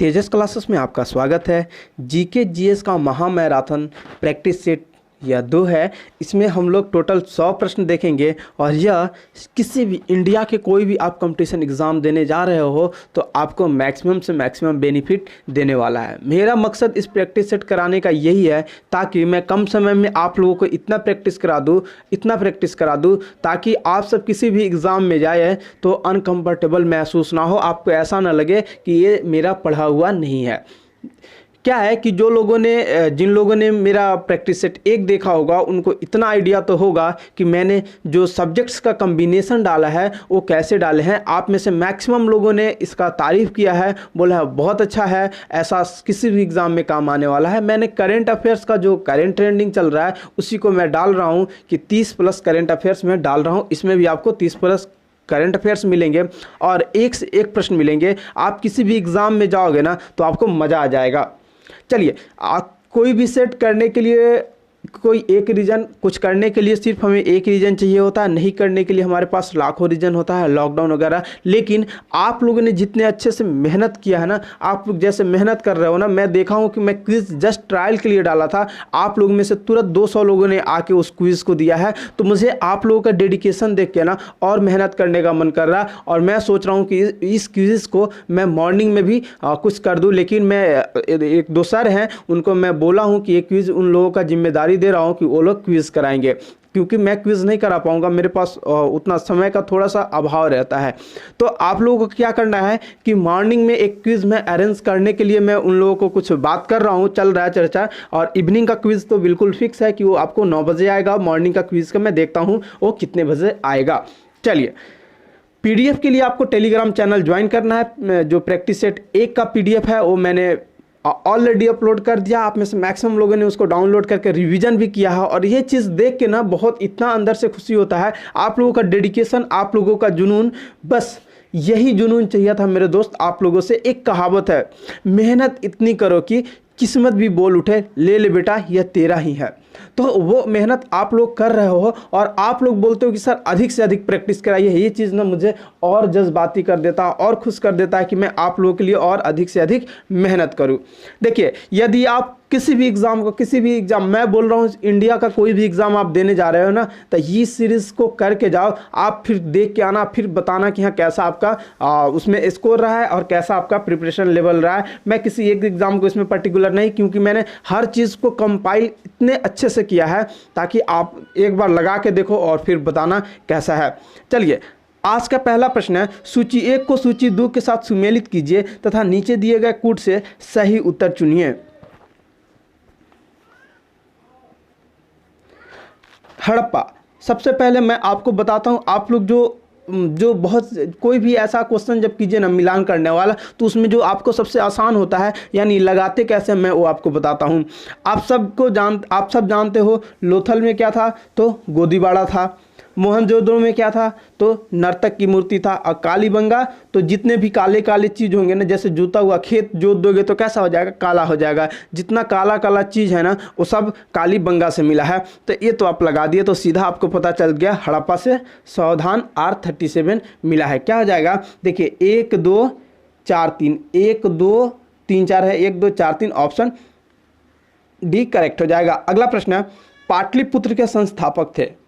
तेजस classes में आपका स्वागत है। जीके जीएस का महामैराथन प्रैक्टिस सेट यह 2 है। इसमें हम लोग टोटल 100 प्रश्न देखेंगे और यह किसी भी इंडिया के कोई भी आप कंपटीशन एग्ज़ाम देने जा रहे हो तो आपको मैक्सिमम से मैक्सिमम बेनिफिट देने वाला है। मेरा मकसद इस प्रैक्टिस सेट कराने का यही है ताकि मैं कम समय में आप लोगों को इतना प्रैक्टिस करा दूँ ताकि आप सब किसी भी एग्ज़ाम में जाए तो अनकम्फर्टेबल महसूस ना हो, आपको ऐसा ना लगे कि ये मेरा पढ़ा हुआ नहीं है। क्या है कि जिन लोगों ने मेरा प्रैक्टिस सेट 1 देखा होगा उनको इतना आइडिया तो होगा कि मैंने जो सब्जेक्ट्स का कम्बिनेशन डाला है वो कैसे डाले हैं। आप में से मैक्सिमम लोगों ने इसका तारीफ़ किया है, बोला है बहुत अच्छा है, ऐसा किसी भी एग्ज़ाम में काम आने वाला है। मैंने करेंट अफेयर्स का जो करेंट ट्रेंडिंग चल रहा है उसी को मैं डाल रहा हूँ कि 30+ करेंट अफेयर्स में डाल रहा हूँ। इसमें भी आपको 30+ करंट अफेयर्स मिलेंगे और एक से एक प्रश्न मिलेंगे। आप किसी भी एग्ज़ाम में जाओगे ना तो आपको मज़ा आ जाएगा। चलिए, कोई भी सेट करने के लिए कोई एक रीज़न, कुछ करने के लिए सिर्फ हमें एक रीज़न चाहिए होता है, नहीं करने के लिए हमारे पास लाखों रीज़न होता है, लॉकडाउन वगैरह। लेकिन आप लोगों ने जितने अच्छे से मेहनत किया है ना, आप लोग जैसे मेहनत कर रहे हो ना, मैं देखा हूँ कि मैं क्विज़ जस्ट ट्रायल के लिए डाला था, आप लोगों में से तुरंत 200 लोगों ने आके उस क्विज़ को दिया है। तो मुझे आप लोगों का डेडिकेशन देख के ना और मेहनत करने का मन कर रहा है और मैं सोच रहा हूँ कि इस क्विज़ को मैं मॉर्निंग में भी कुछ कर दूँ। लेकिन मैं एक 2 सर हैं उनको मैं बोला हूँ कि ये क्विज़ उन लोगों का जिम्मेदारी दे रहा हूं कि वो लोग क्विज कराएंगे, क्योंकि मैं क्विज नहीं करा पाऊंगा, मेरे पास उतना समय का थोड़ा सा अभाव रहता है। तो आप लोगों को क्या करना है कि मॉर्निंग में एक क्विज में अरेंज करने के लिए मैं उन लोगों को कुछ बात कर रहा हूं, चल रहा है चर्चा। और इवनिंग का क्विज तो बिल्कुल फिक्स है कि वो आपको 9 बजे आएगा। मॉर्निंग का क्विज का मैं देखता हूँ वो कितने बजे आएगा। चलिए, PDF के लिए आपको टेलीग्राम चैनल ज्वाइन करना है। जो प्रैक्टिस सेट 1 का PDF है वो मैंने ऑलरेडी अपलोड कर दिया। आप में से मैक्सिमम लोगों ने उसको डाउनलोड करके रिवीजन भी किया है और ये चीज़ देख के ना बहुत इतना अंदर से खुशी होता है। आप लोगों का डेडिकेशन, आप लोगों का जुनून, बस यही जुनून चाहिए था मेरे दोस्त आप लोगों से। एक कहावत है, मेहनत इतनी करो कि किस्मत भी बोल उठे, ले ले बेटा यह तेरा ही है। तो वो मेहनत आप लोग कर रहे हो और आप लोग बोलते हो कि सर अधिक से अधिक प्रैक्टिस कराइए। ये चीज़ ना मुझे और जज्बाती कर देता है और खुश कर देता है कि मैं आप लोगों के लिए और अधिक से अधिक मेहनत करूं। देखिए, यदि आप किसी भी एग्ज़ाम मैं बोल रहा हूँ इंडिया का कोई भी एग्ज़ाम आप देने जा रहे हो ना, तो ये सीरीज़ को करके जाओ। आप फिर देख के आना, फिर बताना कि हाँ कैसा आपका उसमें स्कोर रहा है और कैसा आपका प्रिपरेशन लेवल रहा है। मैं किसी एक एग्ज़ाम को इसमें पर्टिकुलर नहीं, क्योंकि मैंने हर चीज़ को कंपाइल इतने अच्छे से किया है ताकि आप एक बार लगा के देखो और फिर बताना कैसा है। चलिए, आज का पहला प्रश्न है, सूची 1 को सूची 2 के साथ सुमेलित कीजिए तथा नीचे दिए गए कूट से सही उत्तर चुनिए। हड़प्पा। सबसे पहले मैं आपको बताता हूं, आप लोग जो बहुत कोई भी ऐसा क्वेश्चन जब कीजिए ना मिलान करने वाला, तो उसमें जो आपको सबसे आसान होता है यानी लगाते कैसे, मैं वो आपको बताता हूं। आप सब जानते हो लोथल में क्या था, तो गोदीबाड़ा था। मोहनजोदड़ो में क्या था, तो नर्तक की मूर्ति था। और कालीबंगा, तो जितने भी काले काले चीज़ होंगे ना, जैसे जोता हुआ खेत जोत दोगे तो कैसा हो जाएगा, काला हो जाएगा। जितना काला काला चीज़ है ना वो सब कालीबंगा से मिला है। तो ये तो आप लगा दिए तो सीधा आपको पता चल गया हड़प्पा से सावधान R37 मिला है। क्या हो जाएगा, देखिए 1 2 4 3, 1 2 3 4 है, 1 2 4 3, ऑप्शन डी करेक्ट हो जाएगा। अगला प्रश्न है, पाटलिपुत्र के संस्थापक थे।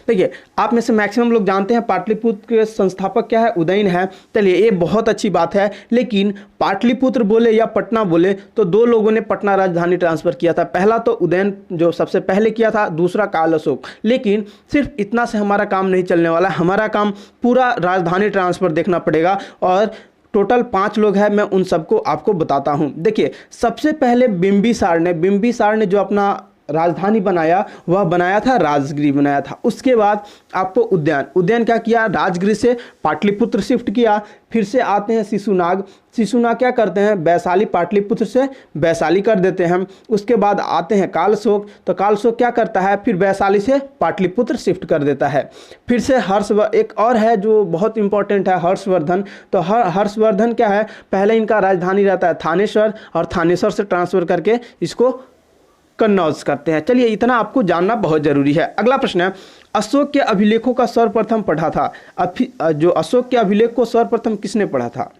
देखिए, आप में से मैक्सिमम लोग जानते हैं पाटलिपुत्र के संस्थापक क्या है, उदयन है। चलिए, ये बहुत अच्छी बात है। लेकिन पाटलिपुत्र बोले या पटना बोले तो 2 लोगों ने पटना राजधानी ट्रांसफ़र किया था। पहला तो उदयन जो सबसे पहले किया था, दूसरा काल अशोक। लेकिन सिर्फ इतना से हमारा काम नहीं चलने वाला, हमारा काम पूरा राजधानी ट्रांसफ़र देखना पड़ेगा और टोटल 5 लोग हैं, मैं उन सबको आपको बताता हूँ। देखिए, सबसे पहले बिंबिसार ने जो अपना राजधानी बनाया, वह बनाया था राजगिरी बनाया था। उसके बाद आपको उद्यान क्या किया, राजगिरी से पाटलिपुत्र शिफ्ट किया। फिर से आते हैं शिशुनाग क्या करते हैं, वैशाली पाटलिपुत्र से वैशाली कर देते हैं। उसके बाद आते हैं कालशोक, तो कालशोक क्या करता है, फिर वैशाली से पाटलिपुत्र शिफ्ट कर देता है। फिर से एक और है जो बहुत इंपॉर्टेंट है, हर्षवर्धन। तो हर्षवर्धन क्या है, पहले इनका राजधानी रहता है थानेश्वर और थानेश्वर से ट्रांसफ़र करके इसको कन्नौज करते हैं। चलिए, इतना आपको जानना बहुत जरूरी है। अगला प्रश्न है, अशोक के अभिलेखों का सर्वप्रथम पढ़ा था? जो अशोक के अभिलेख को सर्वप्रथम किसने पढ़ा था?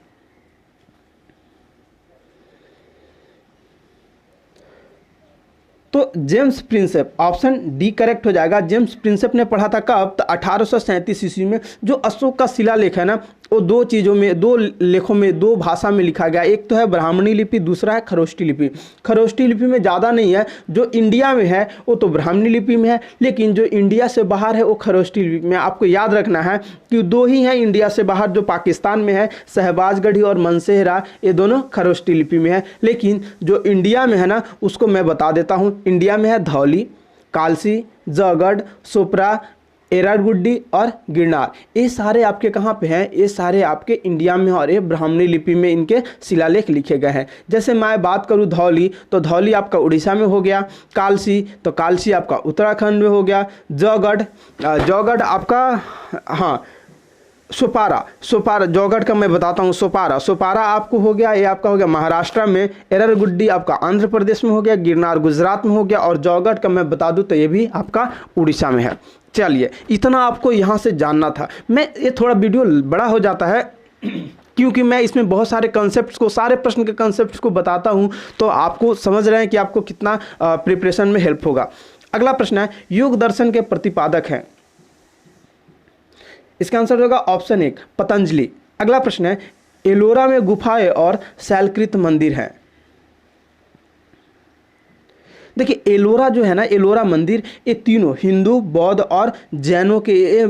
तो James Prinsep, option D correct हो जाएगा। जेम्स प्रिंसेप ने पढ़ा था कब? तो 1837 ईस्वी में। जो अशोक का शिलालेख है ना, वो दो चीज़ों में, दो लेखों में, दो भाषा में लिखा गया। एक तो है ब्राह्मणी लिपि, दूसरा है खरोष्टी लिपि। खरोष्टी लिपि में ज़्यादा नहीं है, जो इंडिया में है वो तो ब्राह्मणी लिपि में है, लेकिन जो इंडिया से बाहर है वो खरोष्टी लिपि में। आपको याद रखना है कि दो ही हैं इंडिया से बाहर, जो पाकिस्तान में है शहबाजगढ़ी और मनसेहरा, ये दोनों खरोष्टी लिपि में है। लेकिन जो इंडिया में है ना, उसको मैं बता देता हूँ। इंडिया में है धौली, कालसी, जौगढ़, सोपरा, एरारगुड्डी और गिरनार। ये सारे आपके कहाँ पे हैं? ये सारे आपके इंडिया में, और ये ब्राह्मणी लिपि में इनके शिलालेख लिखे गए हैं। जैसे मैं बात करूँ धौली, तो धौली आपका उड़ीसा में हो गया। कालसी, तो कालसी आपका उत्तराखंड में हो गया। जौगढ़, जौगढ़ आपका, हाँ सोपारा, सोपारा जौगढ़ का मैं बताता हूँ। सोपारा, सोपारा आपको हो गया, ये आपका हो गया महाराष्ट्र में। एरारगुड्डी आपका आंध्र प्रदेश में हो गया। गिरनार गुजरात में हो गया। और जौगढ़ का मैं बता दूँ तो ये भी आपका उड़ीसा में है। चलिए, इतना आपको यहाँ से जानना था। मैं ये थोड़ा वीडियो बड़ा हो जाता है क्योंकि मैं इसमें बहुत सारे कॉन्सेप्ट्स को, सारे प्रश्न के कॉन्सेप्ट्स को बताता हूँ, तो आपको समझ रहे हैं कि आपको कितना प्रिपरेशन में हेल्प होगा। अगला प्रश्न है, योग दर्शन के प्रतिपादक हैं? इसका आंसर होगा ऑप्शन 1 पतंजलि। अगला प्रश्न है, एलोरा में गुफाएं और शैलकृत मंदिर हैं? देखिए, एलोरा जो है ना, एलोरा मंदिर, ये तीनों हिंदू, बौद्ध और जैनों के ये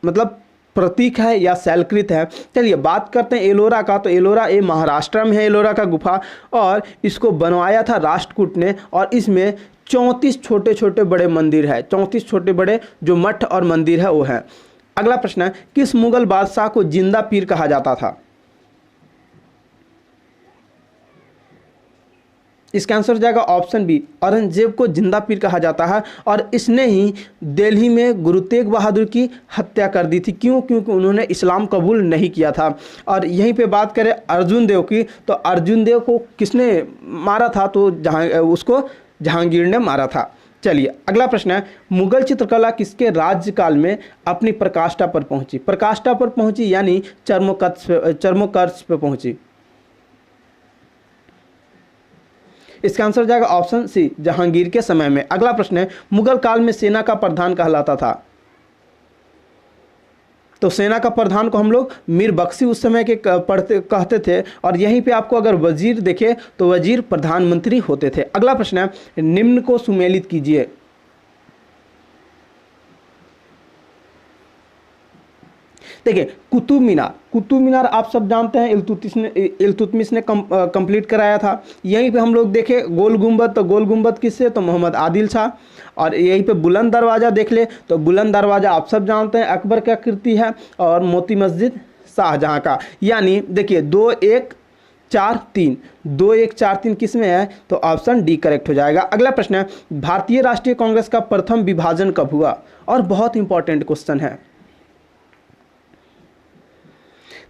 मतलब प्रतीक है या शैलकृत है। चलिए बात करते हैं एलोरा का। तो एलोरा ये महाराष्ट्र में है, एलोरा का गुफा, और इसको बनवाया था राष्ट्रकूट ने, और इसमें 34 छोटे छोटे बड़े मंदिर है। 34 छोटे बड़े जो मठ और मंदिर है वो है। अगला प्रश्न है, किस मुगल बादशाह को जिंदा पीर कहा जाता था? इसका आंसर हो जाएगा ऑप्शन बी, औरंगजेब को जिंदा पीर कहा जाता है। और इसने ही दिल्ली में गुरु तेग बहादुर की हत्या कर दी थी। क्यों? क्योंकि उन्होंने इस्लाम कबूल नहीं किया था। और यहीं पे बात करें अर्जुन देव की, तो अर्जुन देव को किसने मारा था? तो उसको जहांगीर ने मारा था। चलिए अगला प्रश्न है, मुगल चित्रकला किसके राज्यकाल में अपनी पराकाष्ठा पर पहुंची? पराकाष्ठा पर पहुंची यानी चरमोत्कर्ष पे पहुंची। इसका आंसर हो जाएगा ऑप्शन सी, जहांगीर के समय में। अगला प्रश्न है, मुगल काल में सेना का प्रधान कहलाता था? तो सेना का प्रधान को हम लोग मीर बख्शी उस समय के कहते थे। और यहीं पे आपको अगर वजीर देखे तो वजीर प्रधानमंत्री होते थे। अगला प्रश्न है, निम्न को सुमेलित कीजिए। देखिए, कुतुब मीनार, कुतुब मीनार आप सब जानते हैं इल्तुतमिश ने कंप्लीट कराया था। यहीं पे हम लोग देखें गोल गुंबद, तो गोल गुंबद किससे? तो मोहम्मद आदिल शाह। और यहीं पे बुलंद दरवाज़ा देख ले, तो बुलंद दरवाज़ा आप सब जानते हैं अकबर की कृति है। और मोती मस्जिद शाहजहाँ का। यानी देखिए 2 1 4 3, 2 1 4 3 किस में है? तो ऑप्शन डी करेक्ट हो जाएगा। अगला प्रश्न है, भारतीय राष्ट्रीय कांग्रेस का प्रथम विभाजन कब हुआ? और बहुत इंपॉर्टेंट क्वेश्चन है।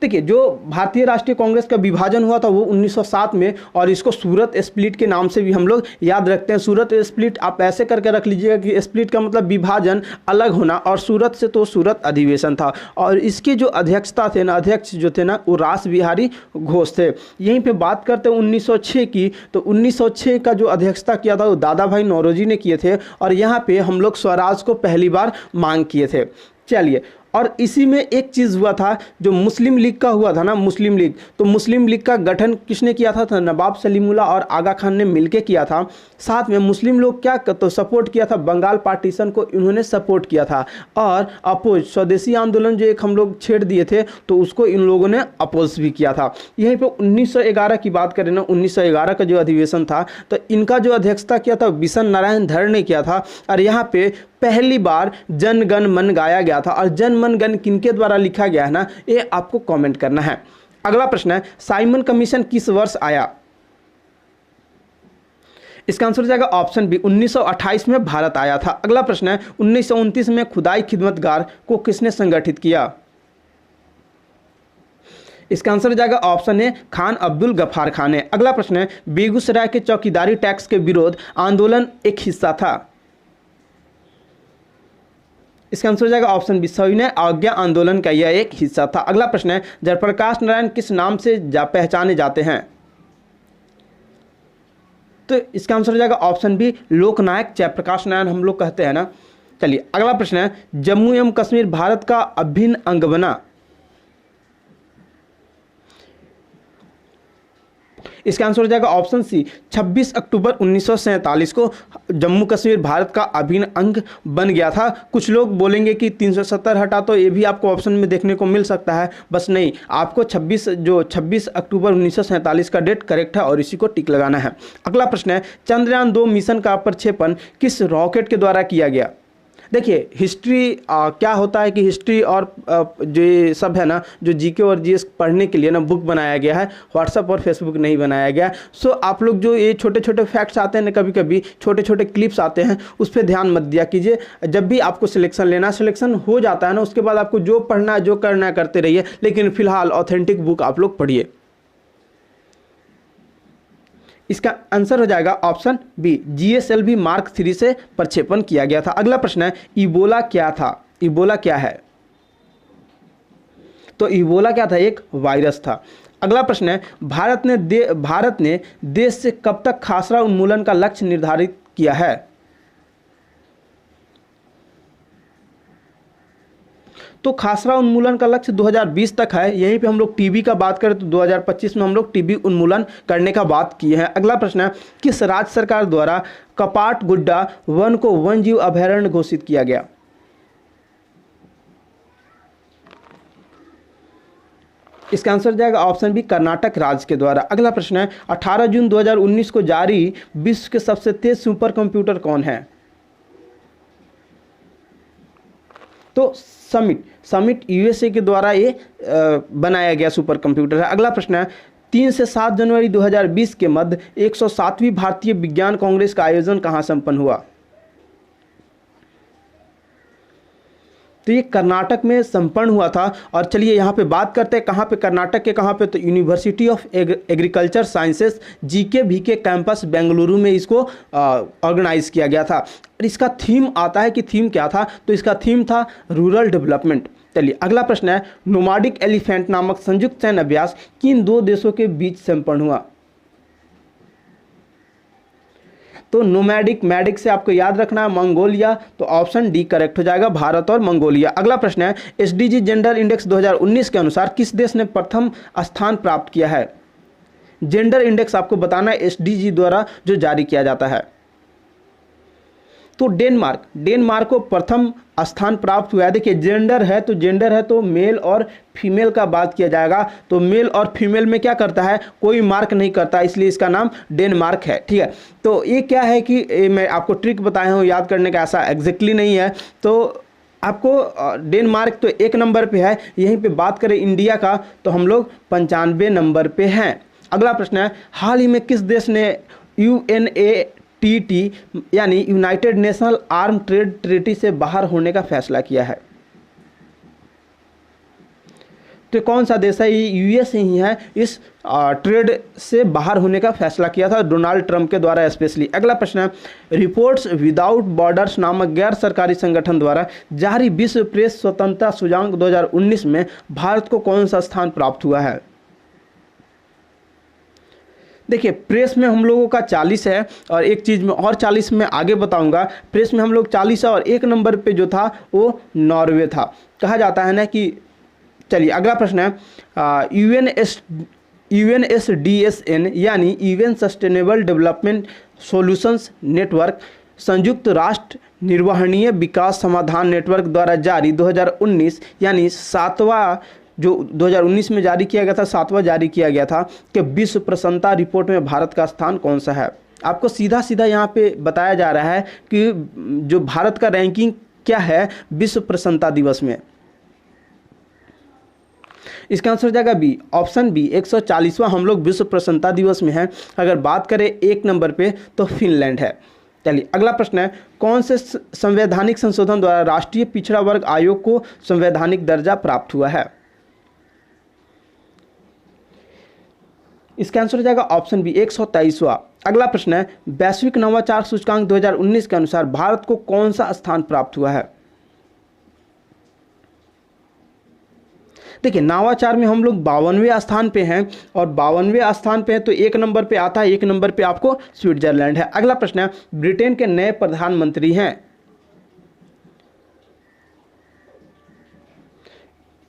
देखिए, जो भारतीय राष्ट्रीय कांग्रेस का विभाजन हुआ था वो 1907 में, और इसको सूरत स्प्लिट के नाम से भी हम लोग याद रखते हैं। सूरत स्प्लिट आप ऐसे करके रख लीजिएगा कि स्प्लिट का मतलब विभाजन, अलग होना, और सूरत से तो सूरत अधिवेशन था। और इसके जो अध्यक्षता थे ना, अध्यक्ष जो थे ना, वो रास बिहारी घोष थे। यहीं पे बात करते हैं 1906 की, तो 1906 का जो अध्यक्षता किया था वो दादा भाई नौरोजी ने किए थे। और यहाँ पे हम लोग स्वराज को पहली बार मांग किए थे। चलिए, और इसी में एक चीज़ हुआ था जो मुस्लिम लीग का हुआ था ना, मुस्लिम लीग, तो मुस्लिम लीग का गठन किसने किया था? तो नवाब सलीमुल्लाह और आगा खान ने मिलके किया था। साथ में मुस्लिम लोग क्या तो सपोर्ट किया था, बंगाल पार्टीशन को इन्होंने सपोर्ट किया था। और अपोज स्वदेशी आंदोलन जो एक हम लोग छेड़ दिए थे, तो उसको इन लोगों ने अपोज भी किया था। यहीं पर 1911 की बात करें ना, 1911 का जो अधिवेशन था, तो इनका जो अध्यक्षता किया था बिशन नारायण धर ने किया था। और यहाँ पे पहली बार जन गण मन गाया गया था। और जन मन गण किनके द्वारा लिखा गया है ना, ये आपको कमेंट करना है। अगला प्रश्न है, साइमन कमीशन किस वर्ष आया? इसका आंसर हो जाएगा ऑप्शन बी, 1928 में भारत आया था। अगला प्रश्न है, 1929 में खुदाई खिदमतगार को किसने संगठित किया? इसका आंसर हो जाएगा ऑप्शन ए, खान अब्दुल गफ्फार खान ने। अगला प्रश्न है, बेगूसराय के चौकीदारी टैक्स के विरोध आंदोलन एक हिस्सा था? इसका आंसर हो जाएगा ऑप्शन बी, सविनय अवज्ञा आंदोलन का यह एक हिस्सा था। अगला प्रश्न है, जयप्रकाश नारायण किस नाम से पहचाने जाते हैं? तो इसका आंसर हो जाएगा ऑप्शन बी, लोकनायक जयप्रकाश नारायण हम लोग कहते हैं ना। चलिए अगला प्रश्न है, जम्मू एवं कश्मीर भारत का अभिन्न अंग बना। इसका आंसर हो जाएगा ऑप्शन सी, 26 अक्टूबर 1947 को जम्मू कश्मीर भारत का अभिन्न अंग बन गया था। कुछ लोग बोलेंगे कि 370 हटा, तो ये भी आपको ऑप्शन में देखने को मिल सकता है, बस नहीं, आपको 26 अक्टूबर 1947 का डेट करेक्ट है और इसी को टिक लगाना है। अगला प्रश्न है, चंद्रयान 2 मिशन का प्रक्षेपण किस रॉकेट के द्वारा किया गया? देखिए हिस्ट्री क्या होता है कि हिस्ट्री और जो ये सब है ना, जो जीके और जीएस पढ़ने के लिए ना बुक बनाया गया है, व्हाट्सएप और फेसबुक नहीं बनाया गया। सो आप लोग जो ये छोटे छोटे फैक्ट्स आते हैं ना, कभी कभी छोटे छोटे क्लिप्स आते हैं, उस पर ध्यान मत दिया कीजिए। जब भी आपको सिलेक्शन लेना, सिलेक्शन हो जाता है ना, उसके बाद आपको जो पढ़ना है जो करना है करते रहिए, लेकिन फिलहाल ऑथेंटिक बुक आप लोग पढ़िए। इसका आंसर हो जाएगा ऑप्शन बी, जीएसएलवी मार्क 3 से प्रक्षेपण किया गया था। अगला प्रश्न है, इबोला क्या था? इबोला क्या है? तो इबोला क्या था? एक वायरस था। अगला प्रश्न है, भारत ने देश से कब तक खासरा उन्मूलन का लक्ष्य निर्धारित किया है? तो खासरा उन्मूलन का लक्ष्य 2020 तक है। यहीं पे हम लोग टीबी का बात करें तो 2025 में हम लोग टीबी उन्मूलन करने का बात किए हैं। अगला प्रश्न है, किस राज्य सरकार द्वारा कपाट गुड्डा वन को वन जीव अभयारण्य घोषित किया गया? इसका आंसर जाएगा ऑप्शन बी, कर्नाटक राज्य के द्वारा। अगला प्रश्न है, 18 जून 2019 को जारी विश्व के सबसे तेज सुपर कंप्यूटर कौन है? तो समिट यूएसए के द्वारा ये बनाया गया सुपर कंप्यूटर है। अगला प्रश्न है, 3 से 7 जनवरी 2020 के मध्य 107वीं भारतीय विज्ञान कांग्रेस का आयोजन कहाँ संपन्न हुआ? तो ये कर्नाटक में संपन्न हुआ था। और चलिए यहाँ पे बात करते हैं कहाँ पे, कर्नाटक के कहाँ पे, तो university of agriculture sciences GK VK campus Bengaluru में इसको ऑर्गेनाइज किया गया था। और इसका थीम आता है कि थीम क्या था, तो इसका थीम था रूरल डेवलपमेंट। चलिए अगला प्रश्न है, नोमाडिक एलिफेंट नामक संयुक्त सैन्य अभ्यास किन 2 देशों के बीच संपन्न हुआ? तो नोमैडिक मैडिक से आपको याद रखना है मंगोलिया, तो ऑप्शन डी करेक्ट हो जाएगा, भारत और मंगोलिया। अगला प्रश्न है, एसडीजी जेंडर इंडेक्स 2019 के अनुसार किस देश ने प्रथम स्थान प्राप्त किया है? जेंडर इंडेक्स आपको बताना है एसडीजी द्वारा जो जारी किया जाता है। तो डेनमार्क को प्रथम स्थान प्राप्त हुआ है। देखिए जेंडर है तो मेल और फीमेल का बात किया जाएगा, तो मेल और फीमेल में क्या करता है, कोई मार्क नहीं करता, इसलिए इसका नाम डेनमार्क है। ठीक है, तो ये क्या है कि मैं आपको ट्रिक बताया हूँ याद करने का, ऐसा एग्जैक्टली नहीं है। तो आपको डेनमार्क तो 1 नंबर पे है। यहीं पे बात करें इंडिया का, तो हम लोग 95 नंबर पे हैं। अगला प्रश्न है, हाल ही में किस देश ने यूएनएटीटी यानी United national arm trade treaty से बाहर होने का फैसला किया है? तो कौन सा देश है? ये यूएस ही है, इस ट्रेड से बाहर होने का फैसला किया था डोनाल्ड ट्रंप के द्वारा स्पेशली। अगला प्रश्न है, रिपोर्ट्स विदाउट बॉर्डर्स नामक गैर सरकारी संगठन द्वारा जारी विश्व प्रेस स्वतंत्रता सूचकांक 2019 में भारत को कौन सा स्थान प्राप्त हुआ है? देखिए प्रेस में हम लोगों का 40 है, और एक चीज़ में और 40 में आगे बताऊंगा। प्रेस में हम लोग 40 है, और 1 नंबर पे जो था वो नॉर्वे था। कहा जाता है ना कि, चलिए अगला प्रश्न है, यूएनएसडीएसएन यानी UN sustainable development solutions network संयुक्त राष्ट्र निर्वहनीय विकास समाधान नेटवर्क द्वारा जारी 2019 यानी 7वां, जो 2019 में जारी किया गया था, 7वां जारी किया गया था कि विश्व प्रसन्नता रिपोर्ट में भारत का स्थान कौन सा है? आपको सीधा सीधा यहाँ पे बताया जा रहा है कि जो भारत का रैंकिंग क्या है विश्व प्रसन्नता दिवस में। इसका आंसर हो जाएगा बी, ऑप्शन बी, 140वां हम लोग विश्व प्रसन्नता दिवस में हैं। अगर बात करें 1 नंबर पे तो फिनलैंड है। चलिए अगला प्रश्न है, कौन से संवैधानिक संशोधन द्वारा राष्ट्रीय पिछड़ा वर्ग आयोग को संवैधानिक दर्जा प्राप्त हुआ है? इसका आंसर हो जाएगा ऑप्शन बी, 123वां। अगला प्रश्न है, वैश्विक नवाचार सूचकांक 2019 के अनुसार भारत को कौन सा स्थान प्राप्त हुआ है? देखिए नवाचार में हम लोग 52वें स्थान पे हैं, और 52वें स्थान पे हैं तो 1 नंबर पे आता है, 1 नंबर पे आपको स्विट्जरलैंड है। अगला प्रश्न है, ब्रिटेन के नए प्रधानमंत्री हैं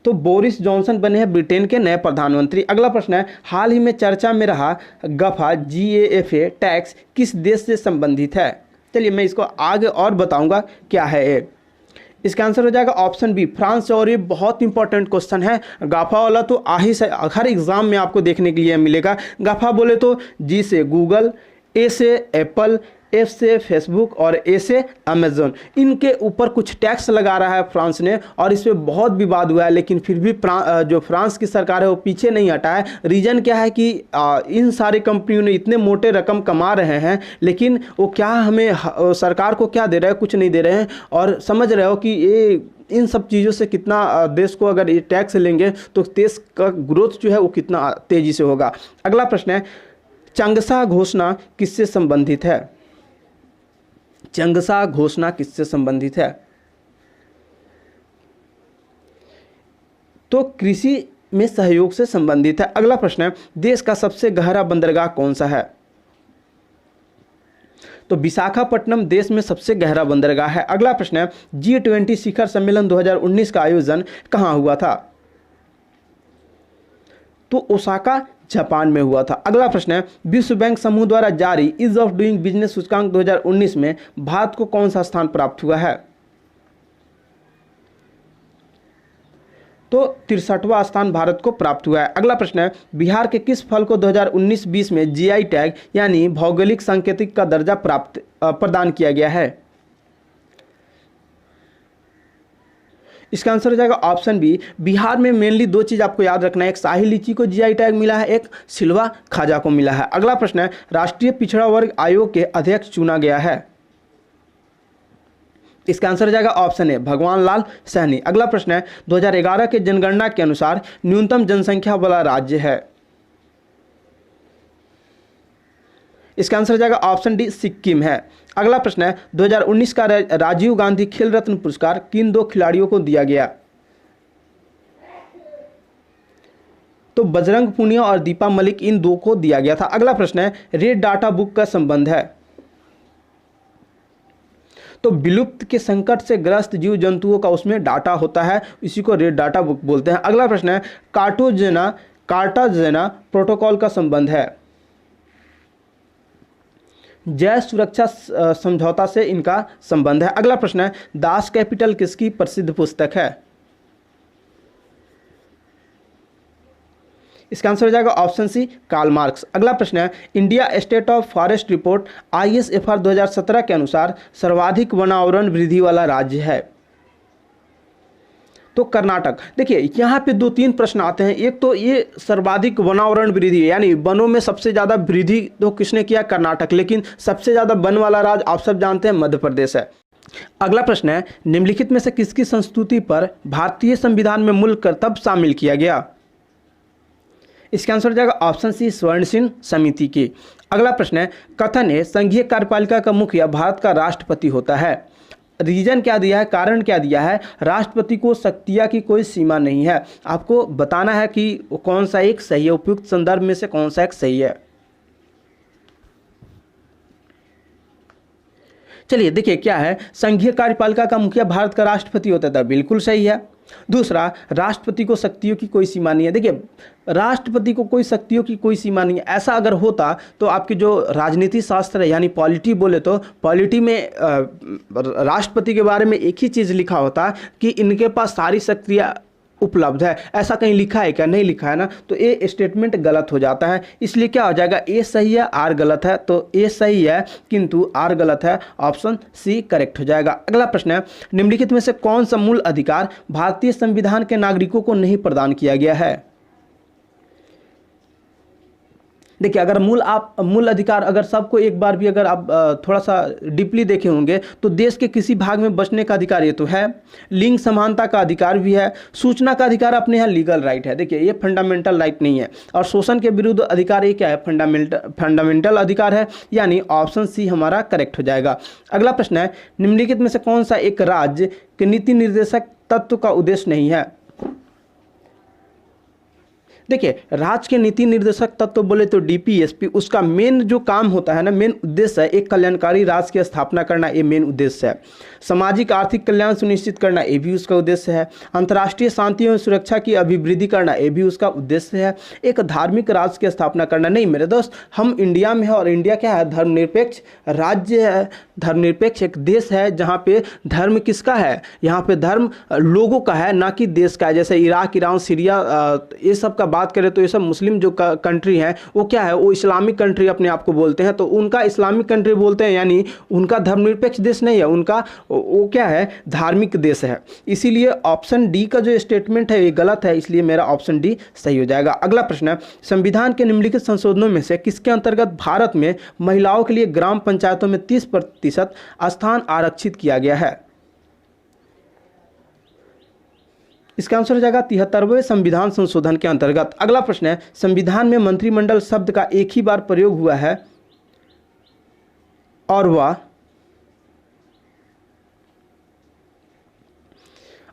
तो बोरिस जॉनसन बने हैं ब्रिटेन के नए प्रधानमंत्री। अगला प्रश्न है, हाल ही में चर्चा में रहा गफा GAFA टैक्स किस देश से संबंधित है? चलिए मैं इसको आगे और बताऊंगा क्या है ये। इसका आंसर हो जाएगा ऑप्शन बी, फ्रांस से। और ये बहुत इंपॉर्टेंट क्वेश्चन है, गाफा वाला तो हर एग्जाम में आपको देखने के लिए मिलेगा। गाफा बोले तो जी से गूगल, ए से एप्पल, एफ से फेसबुक और ए से अमेजोन, इनके ऊपर कुछ टैक्स लगा रहा है फ्रांस ने, और इस पर बहुत विवाद हुआ है। लेकिन फिर भी जो फ्रांस की सरकार है वो पीछे नहीं हटा है। रीज़न क्या है कि इन सारी कंपनियों ने इतने मोटे रकम कमा रहे हैं, लेकिन वो क्या हमें सरकार को क्या दे रहे हैं? कुछ नहीं दे रहे हैं। और समझ रहे हो कि ये इन सब चीज़ों से कितना देश को अगर ये टैक्स लेंगे तो देश का ग्रोथ जो है वो कितना तेज़ी से होगा। अगला प्रश्न है, चंगसा घोषणा किससे संबंधित है? चंगसा घोषणा किससे संबंधित है? तो कृषि में सहयोग से संबंधित है। अगला प्रश्न है, देश का सबसे गहरा बंदरगाह कौन सा है? तो विशाखापट्टनम देश में सबसे गहरा बंदरगाह है। अगला प्रश्न है, G20 शिखर सम्मेलन 2019 का आयोजन कहां हुआ था? तो ओसाका जापान में हुआ था। अगला प्रश्न है, विश्व बैंक समूह द्वारा जारी ईज ऑफ डूइंग बिजनेस सूचकांक 2019 में भारत को कौन सा स्थान प्राप्त हुआ है? तो 63वां स्थान भारत को प्राप्त हुआ है। अगला प्रश्न है, बिहार के किस फल को 2019-20 में GI टैग यानी भौगोलिक सांकेतिक का दर्जा प्रदान किया गया है? इसका आंसर हो जाएगा ऑप्शन बी। बिहार में मेनली 2 चीज़ आपको याद रखना है, एक शाही लीची को GI टैग मिला है, एक सिलवा खाजा को मिला है। अगला प्रश्न है, राष्ट्रीय पिछड़ा वर्ग आयोग के अध्यक्ष चुना गया है? इसका आंसर हो जाएगा ऑप्शन ए, भगवान लाल सहनी। अगला प्रश्न है, 2011 के जनगणना के अनुसार न्यूनतम जनसंख्या वाला राज्य है? इसका आंसर हो जाएगा ऑप्शन डी, सिक्किम है। अगला प्रश्न है, 2019 का राजीव गांधी खेल रत्न पुरस्कार किन 2 खिलाड़ियों को दिया गया? तो बजरंग पूनिया और दीपा मलिक, इन 2 को दिया गया था। अगला प्रश्न है, रेड डाटा बुक का संबंध है? तो विलुप्त के संकट से ग्रस्त जीव जंतुओं का उसमें डाटा होता है, इसी को रेड डाटा बुक बोलते हैं। अगला प्रश्न है, कार्टाजेना प्रोटोकॉल का संबंध है? जय सुरक्षा समझौता से इनका संबंध है। अगला प्रश्न है, दास कैपिटल किसकी प्रसिद्ध पुस्तक है? इसका आंसर हो जाएगा ऑप्शन सी, कार्ल मार्क्स। अगला प्रश्न है, India state of forest report ISFR 2017 के अनुसार सर्वाधिक वनावरण वृद्धि वाला राज्य है? तो कर्नाटक। देखिए यहाँ पे 2-3 प्रश्न आते हैं। एक तो ये सर्वाधिक वनावरण वृद्धि यानी वनों में सबसे ज़्यादा वृद्धि तो किसने किया? कर्नाटक। लेकिन सबसे ज़्यादा वन वाला राज्य आप सब जानते हैं मध्य प्रदेश है। अगला प्रश्न है, निम्नलिखित में से किसकी संस्तुति पर भारतीय संविधान में मूल कर्तव्य शामिल किया गया? इसका आंसर हो जाएगा ऑप्शन सी, स्वर्ण सिंह समिति की। अगला प्रश्न है, कथन है संघीय कार्यपालिका का मुखिया भारत का राष्ट्रपति होता है? रीजन क्या दिया है, कारण क्या दिया है? राष्ट्रपति को शक्तियां की कोई सीमा नहीं है। आपको बताना है कि कौन सा एक सही है, उपयुक्त संदर्भ में से कौन सा एक सही है। चलिए देखिए क्या है, संघीय कार्यपालिका का मुखिया भारत का राष्ट्रपति होता था, बिल्कुल सही है। दूसरा, राष्ट्रपति को शक्तियों की कोई सीमा नहीं है। देखिए राष्ट्रपति को कोई शक्तियों की कोई सीमा नहीं है। ऐसा अगर होता तो आपके जो राजनीति शास्त्र है यानी पॉलिटी बोले तो पॉलिटी में राष्ट्रपति के बारे में एक ही चीज़ लिखा होता कि इनके पास सारी शक्तियाँ उपलब्ध है। ऐसा कहीं लिखा है क्या? नहीं लिखा है ना, तो ये स्टेटमेंट गलत हो जाता है। इसलिए क्या हो जाएगा, ए सही है आर गलत है। तो ए सही है किंतु आर गलत है, ऑप्शन सी करेक्ट हो जाएगा। अगला प्रश्न है, निम्नलिखित में से कौन सा मूल अधिकार भारतीय संविधान के नागरिकों को नहीं प्रदान किया गया है? देखिए अगर मूल अधिकार अगर सबको एक बार भी अगर आप थोड़ा सा डीपली देखे होंगे तो देश के किसी भाग में बचने का अधिकार ये तो है, लिंग समानता का अधिकार भी है, सूचना का अधिकार अपने यहाँ लीगल राइट है। देखिए ये फंडामेंटल राइट नहीं है। और शोषण के विरुद्ध अधिकार ये क्या है? फंडामेंटल अधिकार है, यानी ऑप्शन सी हमारा करेक्ट हो जाएगा। अगला प्रश्न है, निम्नलिखित में से कौन सा एक राज्य के नीति निर्देशक तत्व का उद्देश्य नहीं है? देखिए, राज्य के नीति निर्देशक तत्व बोले तो डीपीएसपी, उसका मेन जो काम होता है ना, मेन उद्देश्य है एक कल्याणकारी राज्य की स्थापना करना, ये मेन उद्देश्य है। सामाजिक आर्थिक कल्याण सुनिश्चित करना, ये भी उसका उद्देश्य है। अंतर्राष्ट्रीय शांति एवं सुरक्षा की अभिवृद्धि करना, ये भी उसका उद्देश्य है। एक धार्मिक राज्य की स्थापना करना नहीं मेरे दोस्त, हम इंडिया में है और इंडिया क्या है, धर्मनिरपेक्ष राज्य है, धर्मनिरपेक्ष एक देश है जहाँ पे धर्म किसका है, यहाँ पे धर्म लोगों का है, ना कि देश का है। जैसे इराक, ईरान, सीरिया, ये सब का बात करें तो ये सब मुस्लिम जो कंट्री हैं वो क्या है, वो इस्लामिक कंट्री अपने आप को बोलते हैं, तो उनका इस्लामिक कंट्री बोलते हैं, यानी उनका धर्मनिरपेक्ष देश नहीं है, उनका वो क्या है, धार्मिक देश है। इसीलिए ऑप्शन डी का जो स्टेटमेंट है ये गलत है, इसलिए मेरा ऑप्शन डी सही हो जाएगा। अगला प्रश्न है, संविधान के निम्नलिखित संशोधनों में से किसके अंतर्गत भारत में महिलाओं के लिए ग्राम पंचायतों में 30% स्थान आरक्षित किया गया है? इसका आंसर हो जाएगा 73वें संविधान संशोधन के अंतर्गत। अगला प्रश्न है, संविधान में मंत्रिमंडल शब्द का एक ही बार प्रयोग हुआ है और वह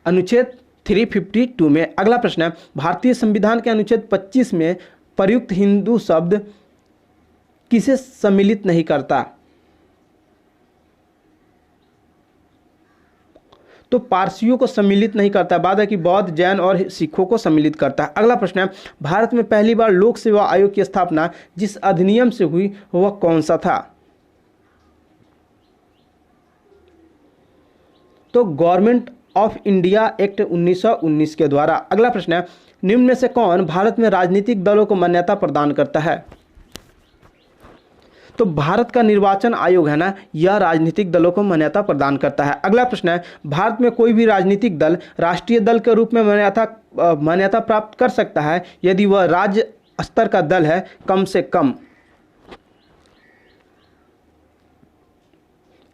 अनुच्छेद 352 में। अगला प्रश्न है, भारतीय संविधान के अनुच्छेद 25 में प्रयुक्त हिंदू शब्द किसे सम्मिलित नहीं करता? तो पारसियों को सम्मिलित नहीं करता, बाद है कि बौद्ध, जैन और सिखों को सम्मिलित करता है। अगला प्रश्न है, भारत में पहली बार लोक सेवा आयोग की स्थापना जिस अधिनियम से हुई वह कौन सा था? तो गवर्नमेंट ऑफ इंडिया एक्ट 1919 के द्वारा। अगला प्रश्न है, निम्न में से कौन भारत में राजनीतिक दलों को मान्यता प्रदान करता है? तो भारत का निर्वाचन आयोग है ना, यह राजनीतिक दलों को मान्यता प्रदान करता है। अगला प्रश्न है, भारत में कोई भी राजनीतिक दल राष्ट्रीय दल के रूप में मान्यता प्राप्त कर सकता है यदि वह राज्य स्तर का दल है कम से कम।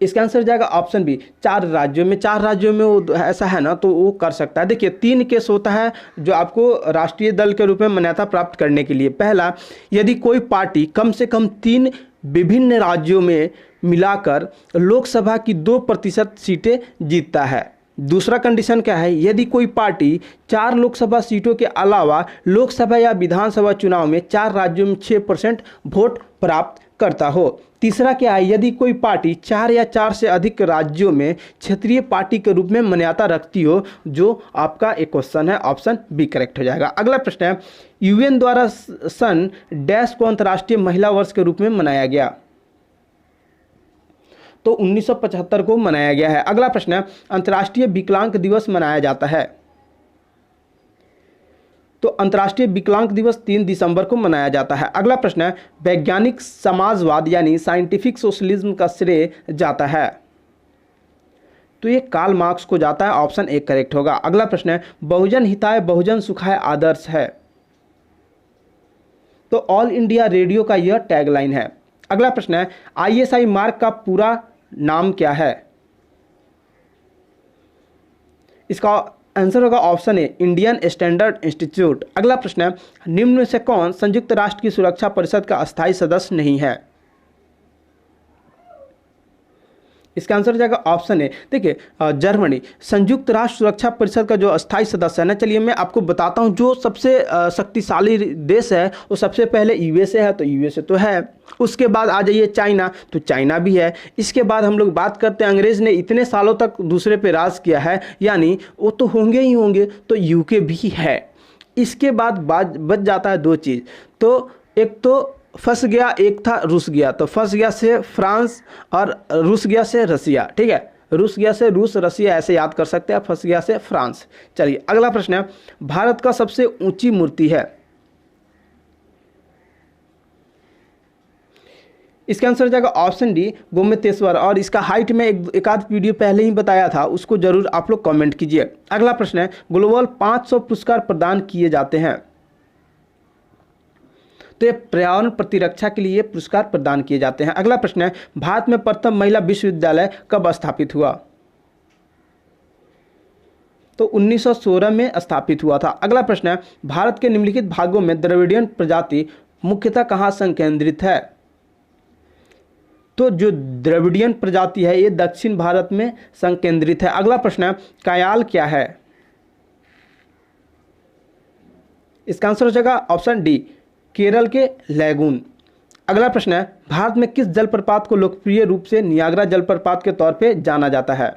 इसका आंसर जाएगा ऑप्शन बी, 4 राज्यों में वो ऐसा है ना, तो वो कर सकता है। देखिए 3 केस होता है जो आपको राष्ट्रीय दल के रूप में मान्यता प्राप्त करने के लिए। पहला, यदि कोई पार्टी कम से कम 3 विभिन्न राज्यों में मिलाकर लोकसभा की 2% सीटें जीतता है। दूसरा कंडीशन क्या है, यदि कोई पार्टी 4 लोकसभा सीटों के अलावा लोकसभा या विधानसभा चुनाव में 4 राज्यों में 6% वोट प्राप्त करता हो। तीसरा क्या है, यदि कोई पार्टी 4 या 4 से अधिक राज्यों में क्षेत्रीय पार्टी के रूप में मान्यता रखती हो, जो आपका एक क्वेश्चन है, ऑप्शन बी करेक्ट हो जाएगा। अगला प्रश्न है, यूएन द्वारा सन डैश को अंतर्राष्ट्रीय महिला वर्ष के रूप में मनाया गया? तो 1975 को मनाया गया है। अगला प्रश्न है, अंतर्राष्ट्रीय विकलांग दिवस मनाया जाता है? तो अंतर्राष्ट्रीय विकलांग दिवस 3 दिसंबर को मनाया जाता है। अगला प्रश्न है, वैज्ञानिक समाजवाद यानी साइंटिफिक सोशलिज्म का श्रेय जाता है? तो ये कार्ल मार्क्स को जाता है, ऑप्शन ए करेक्ट होगा। अगला प्रश्न है, बहुजन हिताय बहुजन सुखाय आदर्श है? तो ऑल इंडिया रेडियो का यह टैगलाइन है। अगला प्रश्न है, आईएसआई मार्क का पूरा नाम क्या है? इसका आंसर होगा option A, Indian standard institute. अगला प्रश्न है, निम्न में से कौन संयुक्त राष्ट्र की सुरक्षा परिषद का अस्थायी सदस्य नहीं है? इसका आंसर हो जाएगा ऑप्शन ए। देखिए जर्मनी संयुक्त राष्ट्र सुरक्षा परिषद का जो अस्थायी सदस्य है ना, चलिए मैं आपको बताता हूँ जो सबसे शक्तिशाली देश है वो सबसे पहले यूएसए है, तो यूएसए तो है। उसके बाद आ जाइए चाइना, तो चाइना भी है। इसके बाद हम लोग बात करते हैं, अंग्रेज ने इतने सालों तक दूसरे पे राज किया है, यानी वो तो होंगे ही होंगे, तो यूके भी है। इसके बाद बच जाता है 2 चीज़, तो एक तो फंस गया, एक था रूस गया। तो फंस गया से फ्रांस और रूस गया से रसिया, ठीक है, रूस गया से रूस, रसिया ऐसे याद कर सकते हैं, फंस गया से फ्रांस। चलिए अगला प्रश्न है, भारत का सबसे ऊंची मूर्ति है? इसका आंसर हो जाएगा ऑप्शन डी, गोमतेश्वर। और इसका हाइट में एक आध वीडियो पहले ही बताया था, उसको जरूर आप लोग कमेंट कीजिए। अगला प्रश्न है, ग्लोबल 500 पुरस्कार प्रदान किए जाते हैं? तो ये पर्यावरण प्रतिरक्षा के लिए पुरस्कार प्रदान किए जाते हैं। अगला प्रश्न है, भारत में प्रथम महिला विश्वविद्यालय कब स्थापित हुआ? तो 1916 में स्थापित हुआ था। अगला प्रश्न है, भारत के निम्नलिखित भागों में द्रविडियन प्रजाति मुख्यतः कहाँ संकेंद्रित है? तो जो द्रविडियन प्रजाति है ये दक्षिण भारत में संकेंद्रित है। अगला प्रश्न है, कायाल क्या है? इसका आंसर हो जाएगा ऑप्शन डी, केरल के लैगून। अगला प्रश्न है, भारत में किस जलप्रपात को लोकप्रिय रूप से नियाग्रा जलप्रपात के तौर पे जाना जाता है?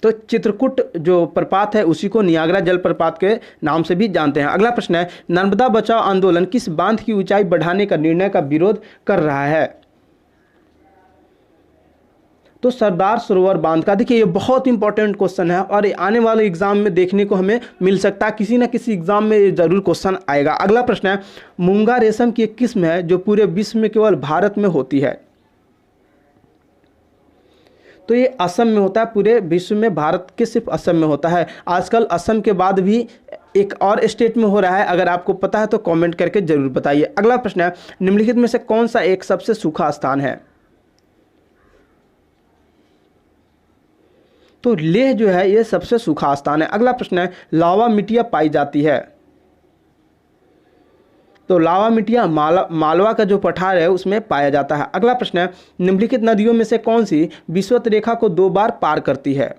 तो चित्रकूट जो प्रपात है उसी को नियाग्रा जलप्रपात के नाम से भी जानते हैं। अगला प्रश्न है, नर्मदा बचाओ आंदोलन किस बांध की ऊंचाई बढ़ाने का निर्णय का विरोध कर रहा है? तो सरदार सरोवर बांध का। देखिए ये बहुत इंपॉर्टेंट क्वेश्चन है और आने वाले एग्जाम में देखने को हमें मिल सकता है, किसी ना किसी एग्जाम में ये जरूर क्वेश्चन आएगा। अगला प्रश्न है, मूंगा रेशम की एक किस्म है जो पूरे विश्व में केवल भारत में होती है? तो ये असम में होता है, पूरे विश्व में भारत के सिर्फ असम में होता है। आजकल असम के बाद भी एक और स्टेट में हो रहा है, अगर आपको पता है तो कमेंट करके जरूर बताइए। अगला प्रश्न है, निम्नलिखित में से कौन सा एक सबसे सूखा स्थान है? तो लेह जो है ये सबसे सूखा स्थान है। अगला प्रश्न है, लावा मिट्टियाँ पाई जाती है? तो लावा मिट्टियाँ मालवा का जो पठार है उसमें पाया जाता है। अगला प्रश्न है, निम्नलिखित नदियों में से कौन सी विषुवत रेखा को 2 बार पार करती है?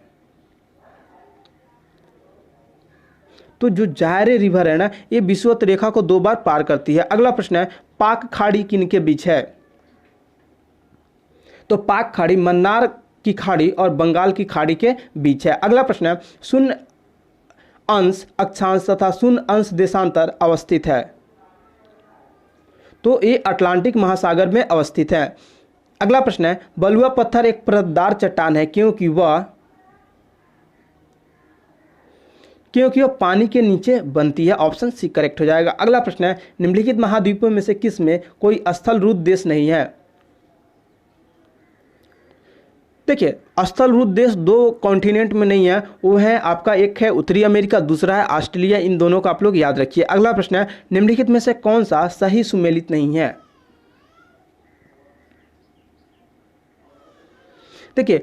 तो जो जायरे रिवर है ना, ये विषुवत रेखा को 2 बार पार करती है। अगला प्रश्न है, पाक खाड़ी किनके बीच है? तो पाक खाड़ी मन्नार की खाड़ी और बंगाल की खाड़ी के बीच है। अगला प्रश्न है, शून्य अंश अक्षांश तथा शून्य अंश देशांतर अवस्थित है? तो ये अटलांटिक महासागर में अवस्थित है। अगला प्रश्न है, बलुआ पत्थर एक परतदार चट्टान है क्योंकि वह पानी के नीचे बनती है। ऑप्शन सी करेक्ट हो जाएगा। अगला प्रश्न है, निम्नलिखित महाद्वीपों में से किस में कोई स्थलरूप देश नहीं है? देखिए स्थलरूप देश 2 कॉन्टिनेंट में नहीं है, वो है आपका, एक है उत्तरी अमेरिका, दूसरा है ऑस्ट्रेलिया। इन दोनों को आप लोग याद रखिए। अगला प्रश्न है, निम्नलिखित में से कौन सा सही सुमेलित नहीं है? देखिए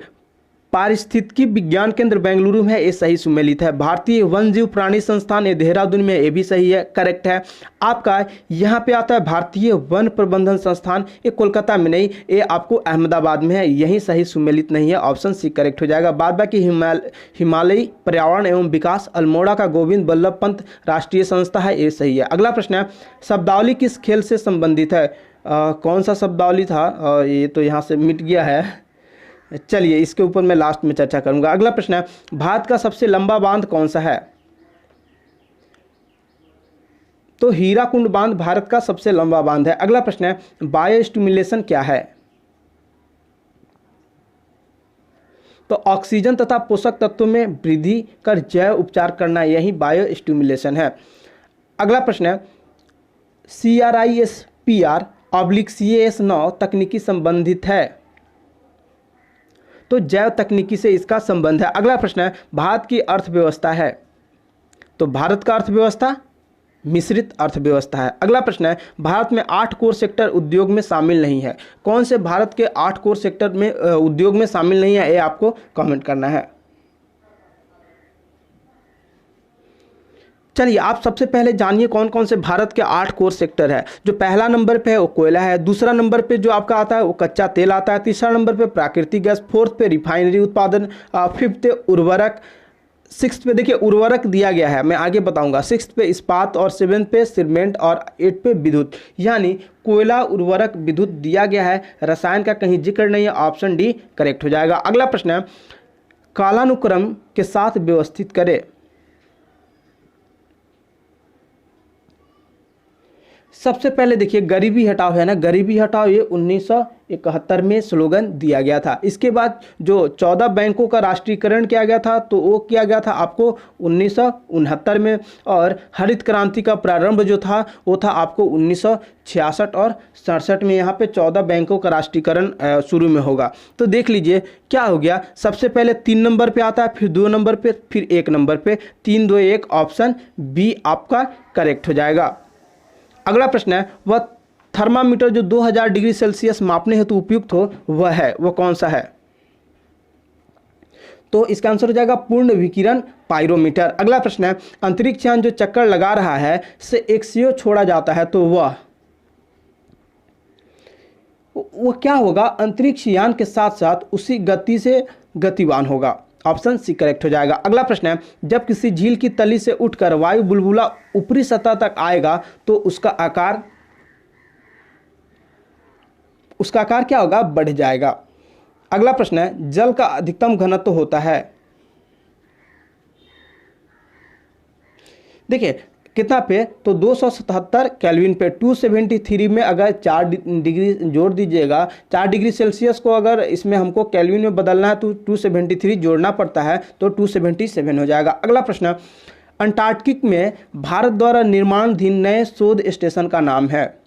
पारिस्थितिकी विज्ञान केंद्र बेंगलुरु में ये सही सुमेलित है। भारतीय वन जीव प्राणी संस्थान ये देहरादून में, ये भी सही है, करेक्ट है। आपका यहाँ पे आता है भारतीय वन प्रबंधन संस्थान, ये कोलकाता में नहीं, ये आपको अहमदाबाद में है, यही सही सुमेलित नहीं है। ऑप्शन सी करेक्ट हो जाएगा। बाद बाकी हिमालयी पर्यावरण एवं विकास अल्मोड़ा का गोविंद बल्लभ पंत राष्ट्रीय संस्था है, ये सही है। अगला प्रश्न है, शब्दावली किस खेल से संबंधित है? कौन सा शब्दावली था? ये तो यहाँ से मिट गया है, चलिए इसके ऊपर मैं लास्ट में चर्चा करूंगा। अगला प्रश्न है, भारत का सबसे लंबा बांध कौन सा है? तो हीराकुंड बांध भारत का सबसे लंबा बांध है। अगला प्रश्न है, बायो स्टिमुलेशन क्या है? तो ऑक्सीजन तथा पोषक तत्वों में वृद्धि कर जैव उपचार करना, यही बायो स्टिमुलेशन है। अगला प्रश्न है, CRISPR/CAS9 तकनीकी संबंधित है? तो जैव तकनीकी से इसका संबंध है। अगला प्रश्न है, भारत की अर्थव्यवस्था है? तो भारत का अर्थव्यवस्था मिश्रित अर्थव्यवस्था है। अगला प्रश्न है, भारत में 8 कोर सेक्टर उद्योग में शामिल नहीं है? कौन से भारत के 8 कोर सेक्टर में उद्योग में शामिल नहीं है, ये आपको कमेंट करना है। चलिए आप सबसे पहले जानिए कौन कौन से भारत के 8 कोर सेक्टर है। जो पहला नंबर पे है वो कोयला है, दूसरा नंबर पे जो आपका आता है वो कच्चा तेल आता है, तीसरा नंबर पे प्राकृतिक गैस, फोर्थ पे रिफाइनरी उत्पादन, फिफ्थ पे उर्वरक, सिक्स्थ पे देखिए उर्वरक दिया गया है, मैं आगे बताऊंगा, सिक्स्थ पे इस्पात और सेवेंथ पे सीमेंट और 8 पे विद्युत। यानी कोयला, उर्वरक, विद्युत दिया गया है, रसायन का कहीं जिक्र नहीं है। ऑप्शन डी करेक्ट हो जाएगा। अगला प्रश्न है, कालानुक्रम के साथ व्यवस्थित करें। सबसे पहले देखिए गरीबी हटाओ है ना, गरीबी हटाओ ये 1971 में स्लोगन दिया गया था। इसके बाद जो 14 बैंकों का राष्ट्रीयकरण किया गया था तो वो किया गया था आपको 1969 में, और हरित क्रांति का प्रारंभ जो था वो था आपको 1966 और 67 में। यहाँ पे 14 बैंकों का राष्ट्रीयकरण शुरू में होगा। तो देख लीजिए क्या हो गया, सबसे पहले 3 नंबर पे आता है, फिर 2 नंबर पे, फिर 1 नंबर पे, 3 2 1, ऑप्शन बी आपका करेक्ट हो जाएगा। अगला प्रश्न है, वह थर्मामीटर जो 2000 डिग्री सेल्सियस मापने हेतु उपयुक्त हो वह कौन सा है? तो इसका आंसर हो जाएगा पूर्ण विकिरण पाइरोमीटर। अगला प्रश्न है, अंतरिक्ष यान जो चक्कर लगा रहा है से एक CO छोड़ा जाता है तो वह क्या होगा? अंतरिक्ष यान के साथ साथ उसी गति से गतिवान होगा। ऑप्शन सी करेक्ट हो जाएगा। अगला प्रश्न है, जब किसी झील की तली से उठकर वायु बुलबुला ऊपरी सतह तक आएगा तो उसका आकार क्या होगा? बढ़ जाएगा। अगला प्रश्न है, जल का अधिकतम घनत्व होता है, देखिए कितना पे, तो 277 केल्विन पे। 273 में अगर 4 डिग्री जोड़ दीजिएगा, 4 डिग्री सेल्सियस को अगर इसमें हमको केल्विन में बदलना है तो 273 जोड़ना पड़ता है, तो 277 हो जाएगा। अगला प्रश्न, अंटार्कटिक में भारत द्वारा निर्माणाधीन नए शोध स्टेशन का नाम है।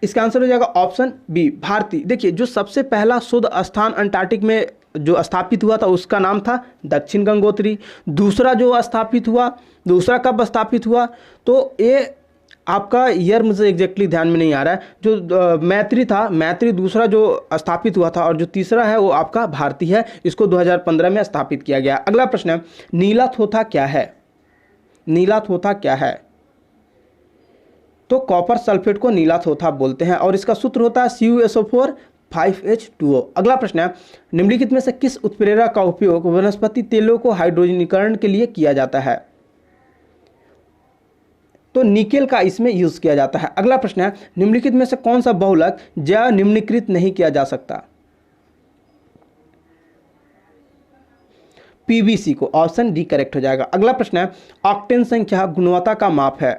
इसका आंसर हो जाएगा ऑप्शन बी, भारती। देखिए जो सबसे पहला शोध स्थान अंटार्कटिक में जो स्थापित हुआ था उसका नाम था दक्षिण गंगोत्री। दूसरा जो स्थापित हुआ, दूसरा कब स्थापित हुआ, तो ये आपका ईयर मुझे एग्जैक्टली ध्यान में नहीं आ रहा है। जो मैत्री था, मैत्री दूसरा जो स्थापित हुआ था, और जो तीसरा है वो आपका भारती है, इसको 2015 में स्थापित किया गया। अगला प्रश्न है, नीला थोथा क्या है? नीला थोथा क्या है? तो कॉपर सल्फेट को नीला थोथा बोलते हैं, और इसका सूत्र होता है CuSO4 5H2O। अगला प्रश्न है, निम्नलिखित में से किस उत्प्रेरक का उपयोग वनस्पति तेलों को हाइड्रोजनीकरण के लिए किया जाता है? तो निकेल का इसमें यूज किया जाता है। अगला प्रश्न है, निम्नलिखित में से कौन सा बहुलक जैव निम्नीकृत नहीं किया जा सकता? PVC को, ऑप्शन डी करेक्ट हो जाएगा। अगला प्रश्न है, ऑक्टेन संख्या गुणवत्ता का माप है,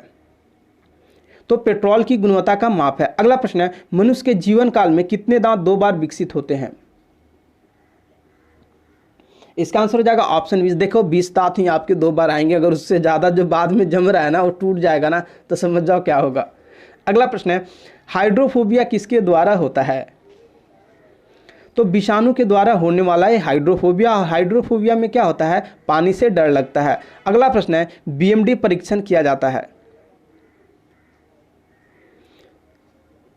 तो पेट्रोल की गुणवत्ता का माप है। अगला प्रश्न है, मनुष्य के जीवन काल में कितने दांत 2 बार विकसित होते हैं? इसका आंसर हो जाएगा ऑप्शन बी। देखो 20 दांत ही आपके 2 बार आएंगे, अगर उससे ज़्यादा जो बाद में जम रहा है ना वो टूट जाएगा ना, तो समझ जाओ क्या होगा। अगला प्रश्न है, हाइड्रोफोबिया किसके द्वारा होता है? तो विषाणु के द्वारा होने वाला है हाइड्रोफोबिया। हाइड्रोफोबिया में क्या होता है? पानी से डर लगता है। अगला प्रश्न है, BMD परीक्षण किया जाता है,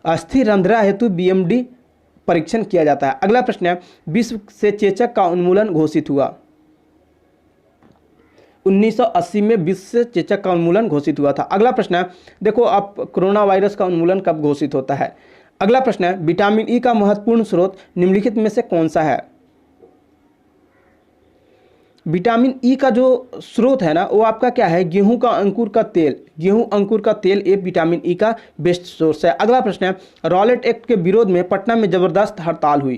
अस्थिर रंध्रा हेतु BMD परीक्षण किया जाता है। अगला प्रश्न है, विश्व से चेचक का उन्मूलन घोषित हुआ? 1980 में विश्व से चेचक का उन्मूलन घोषित हुआ था। अगला प्रश्न है, देखो आप कोरोना वायरस का उन्मूलन कब घोषित होता है? अगला प्रश्न है, विटामिन ई का महत्वपूर्ण स्रोत निम्नलिखित में से कौन सा है? विटामिन ई का जो स्रोत है ना वो आपका क्या है? गेहूं का अंकुर का तेल। गेहूं अंकुर का तेल ये विटामिन ई का बेस्ट सोर्स है। अगला प्रश्न है, रॉलेट एक्ट के विरोध में पटना में जबरदस्त हड़ताल हुई,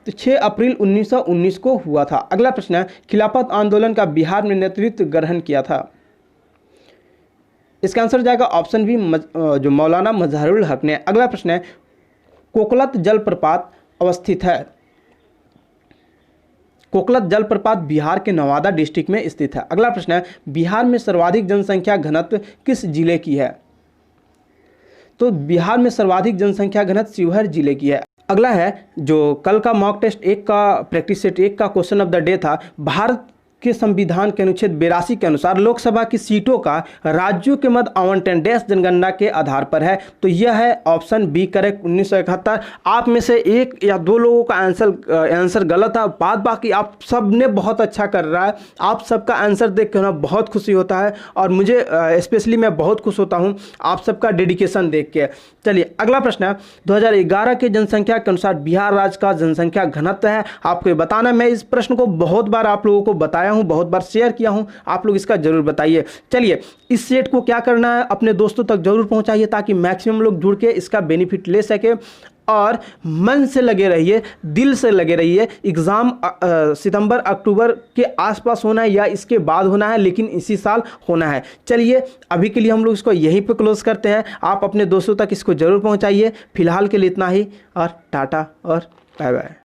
तो 6 अप्रैल 1919 को हुआ था। अगला प्रश्न है, खिलाफत आंदोलन का बिहार में नेतृत्व ग्रहण किया था? इसका आंसर जाएगा ऑप्शन बी, जो मौलाना मजहरुल हक ने। अगला प्रश्न है, कोकलत जलप्रपात अवस्थित है? कोकलत जलप्रपात बिहार के नवादा डिस्ट्रिक्ट में स्थित है। अगला प्रश्न है, बिहार में सर्वाधिक जनसंख्या घनत्व किस जिले की है? तो बिहार में सर्वाधिक जनसंख्या घनत्व शिवहर जिले की है। अगला है, जो कल का मॉक टेस्ट 1 का प्रैक्टिस सेट 1 का क्वेश्चन ऑफ द डे था, भारत के संविधान के अनुच्छेद 82 के अनुसार लोकसभा की सीटों का राज्यों के मध्य आवंटन डैश जनगणना के आधार पर है? तो यह है ऑप्शन बी करेक्ट, 1971। आप में से 1 या 2 लोगों का आंसर गलत है, बाद बाकी आप सब ने बहुत अच्छा कर रहा है। आप सबका आंसर देख कर बहुत खुशी होता है, और मुझे स्पेशली मैं बहुत खुश होता हूँ आप सबका डेडिकेशन देख के। चलिए अगला प्रश्न है, 2011 के जनसंख्या के अनुसार बिहार राज्य का जनसंख्या घनत्व है, आपको ये बताना। मैं इस प्रश्न को बहुत बार आप लोगों को बताया हूं, बहुत बार शेयर किया हूं, आप लोग इसका जरूर बताइए। चलिए इस सेट को क्या करना है, अपने दोस्तों तक जरूर पहुंचाइए ताकि मैक्सिमम लोग जुड़ के इसका बेनिफिट ले सके, और मन से लगे रहिए, दिल से लगे रहिए। एग्ज़ाम सितंबर अक्टूबर के आसपास होना है या इसके बाद होना है, लेकिन इसी साल होना है। चलिए अभी के लिए हम लोग इसको यहीं पे क्लोज करते हैं। आप अपने दोस्तों तक इसको ज़रूर पहुंचाइए। फिलहाल के लिए इतना ही, और टाटा और बाय बाय।